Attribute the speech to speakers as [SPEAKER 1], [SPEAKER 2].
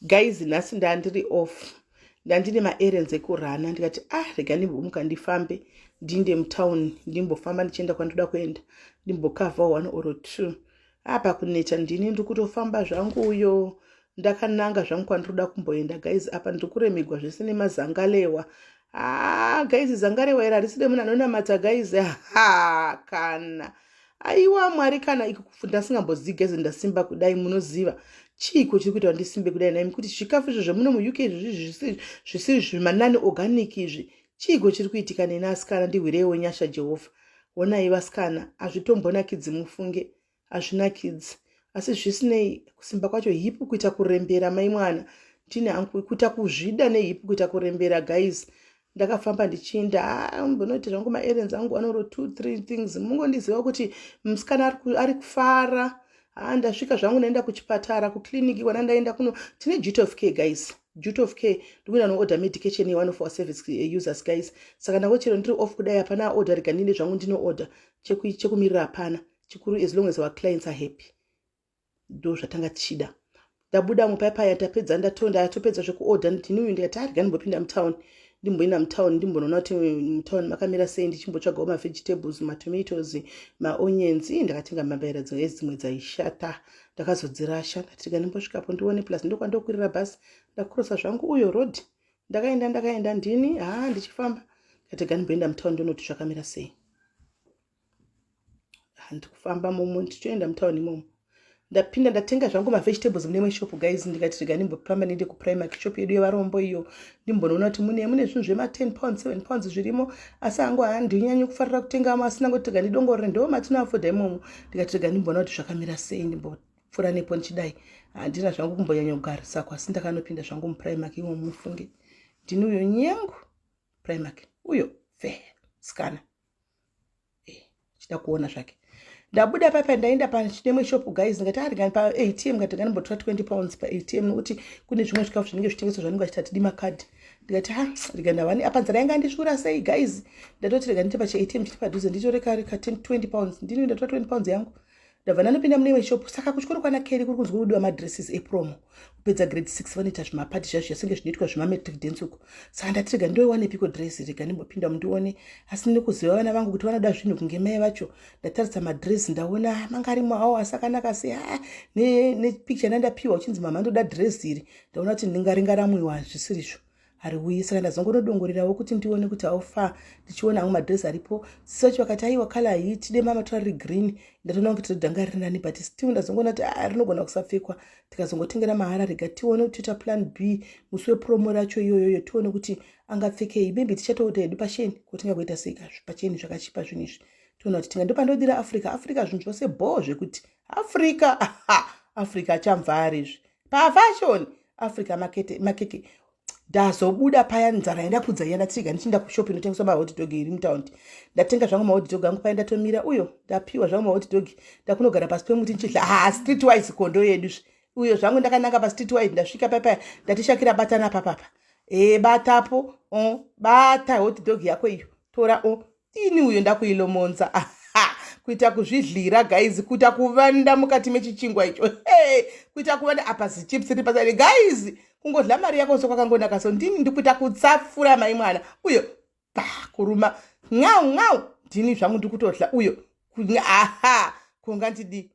[SPEAKER 1] Guys, nhasi ndandiri off. Ndandine maerrands ekurana ndikati rega ndimbomuka ndifambe ndinde mutown ndimbofamba ndichienda kwandoda kuenda ndimbokavha 1 or 2 apa kuneta ndini ndikutofamba zvangu uyo ndakananga zvangu kwandoda kumboenda. Guys, apa ndikuremegwa zvese nemazangalewa. Guys, zangalewa ira riside munhu anonamata. Guys, kana aiwa Mwari, kana ikufunda singambozivi. Guys, ndasimba kudai munoziva chiko chiri kuita ndisimbe kudai naimi kuti zvikafu izvo zvemuno muuk zvisiri zvimanani organic izvi chiko chiri kuitika neni asikana. Ndihwirewo nyasha Jehovha. Onai vasikana, hazvitombonakidzi mufunge, hazvinakidzi. Asi zvisinei, kusimba kwacho hipu kuita kurembera mai mwana. Ndine hangu kuita kuzvida nehipu kuita kurembera. Guys, ndakafamba ndichienda mbonoti zvangu maerrands angu anoro 2-3 things. Mungondiziva kuti musikana ari kufara. Ndasvika zvangu naenda kuchipatara kukliniki kwana ndaenda kuno. Tine duty of care. Guys, duty of care ndikuenda noorder medication ye one of our service users. Guys, saka ndakochero ndiri off kudai hapana order rega ndine zvangu ndino order chekumirira hapana. Chikuru as long as our clients are happy. Ndo zvatanga tichida. Ndabuda mupaipai tapedza ndatopedza zvekuorder ndini ndikati rega ndimbopinda mutown. Ndimboenda mutown ndimbonoona kuti mutown makamira sei ndichimbotsvagawo mavegetables, matomatoes, maonions. Ndakatenga mambaira dzimwe dzaishata ndakazodzirasha. Ndatika ndimbosvikapo ndione plus ndokwandokwirira bhazi ndakurosa zvangu uyo road. Ndakaenda ndini ndichifamba ndikatika ndimboenda mutown ndonoti zvakamira sei. Ndikufamba momo ndichoenda mutown imomo ndapinda ndatenga zvangu mavegetables mune shop. Guys, ndikati rega ndimbopamba ndiende kuprimark shop yedu yevarombo iyo ndimbonoona kuti mune zvinhu zvema 10 pounds 7 pounds zvirimo. Asi hangu ndinyanyi kufarira kutengamo, asina ngoti rega ndidongorere ndo matinoafodha imomo. Ndikati rega ndimboona kuti zvakamira sei ndimbopfuura nepo ndichidai. Handina zvangu kumbonyanya kugara sako, asi ndakanopinda zvangu muprimark imomo. Mufunge ndini uyo nyengu primark uyo fair skana chida kuona zvake. Ndabuda papa ndaenda pachine shop. Guys, ndikati rega pa ATM ngati nganimbotora 20 pounds pa ATM nokuti kune zvimwe zvikafu zvinenge zvitengeswa zvanenge achita tidi makadhi. Ndikati rega ndawani apa nzara yanga ndishura sei. Guys, ndatoti rega ndite pachi ATM chiti padhuze nditore kare ka 20 pounds ndini ndatora 20 pounds yangu ndabva ndanopinda mune shop. Saka kuchikoro kwana Kelly kuri kunzwa kudiwa madresses epromo kupedza grade 6 vanoita zvimapati zvazvo zvasinge zvinoitwa zvimamatric dance uko. Saka ndati rega ndoiwane piko dress rega ndimbopinda mundione. Asi ndinokuziva vana vangu kuti vanoda zvinhu kunge mai vacho. Ndatarisa madress ndaona mangarimo hawo asakanaka sei. Nepicture ndandapiwa uchinzi mama ndoda dress iri ndaona kuti ndingaringaramwiwa zvisirizvo ari uyi. Saka ndazongodongorerawo kuti ndione kuti aufa ndichiona amwe madress aripo. Search wakati aiwa color iyi tide mama tori green. Ndatoona kuti danga riri nani but still ndazongoona kuti rinogona kusapfekwa. Tikazongotengera mahara rega tione kuti ta plan B musi wepromo racho iyoyo tione kuti angapfekei. Maybe tichatoita hedu pasheni kuti ngakuita sei pacheni zvakachipa zvinhu izvi. Tiona kuti tinga ndopandodira Africa zvinhu zvose bho zvekuti Africa chamvari izvi pa fashion Africa makeke. Ndazobuda paya nzara enda kudza yana tsiga ndichinda kushop inotengeswa mahot dog iri mutown. Ndatenga zvangu mahot dog angu paya ndatomira uyo ndapiwa zvangu mahot dog ndakunogara pasi pemuti ndichidla streetwise kondo yedu uyo zvangu ndakananga pa streetwise. Ndasvika paya ndatishakira batana papa batapo bata hot dog yako iyo tora ini uyo ndakuilomonza kuita kuzvidlira. Guys, kuita kuvanda mukati mechichingwa icho kuita kuvanda apa zichips iri pasari. Guys, kungodla mari yako sokwakangonaka so ndini ndikuita kutsafura mai mwana uyo kuruma ngau ndini zvangu ndikutodla uyo kunga ndidi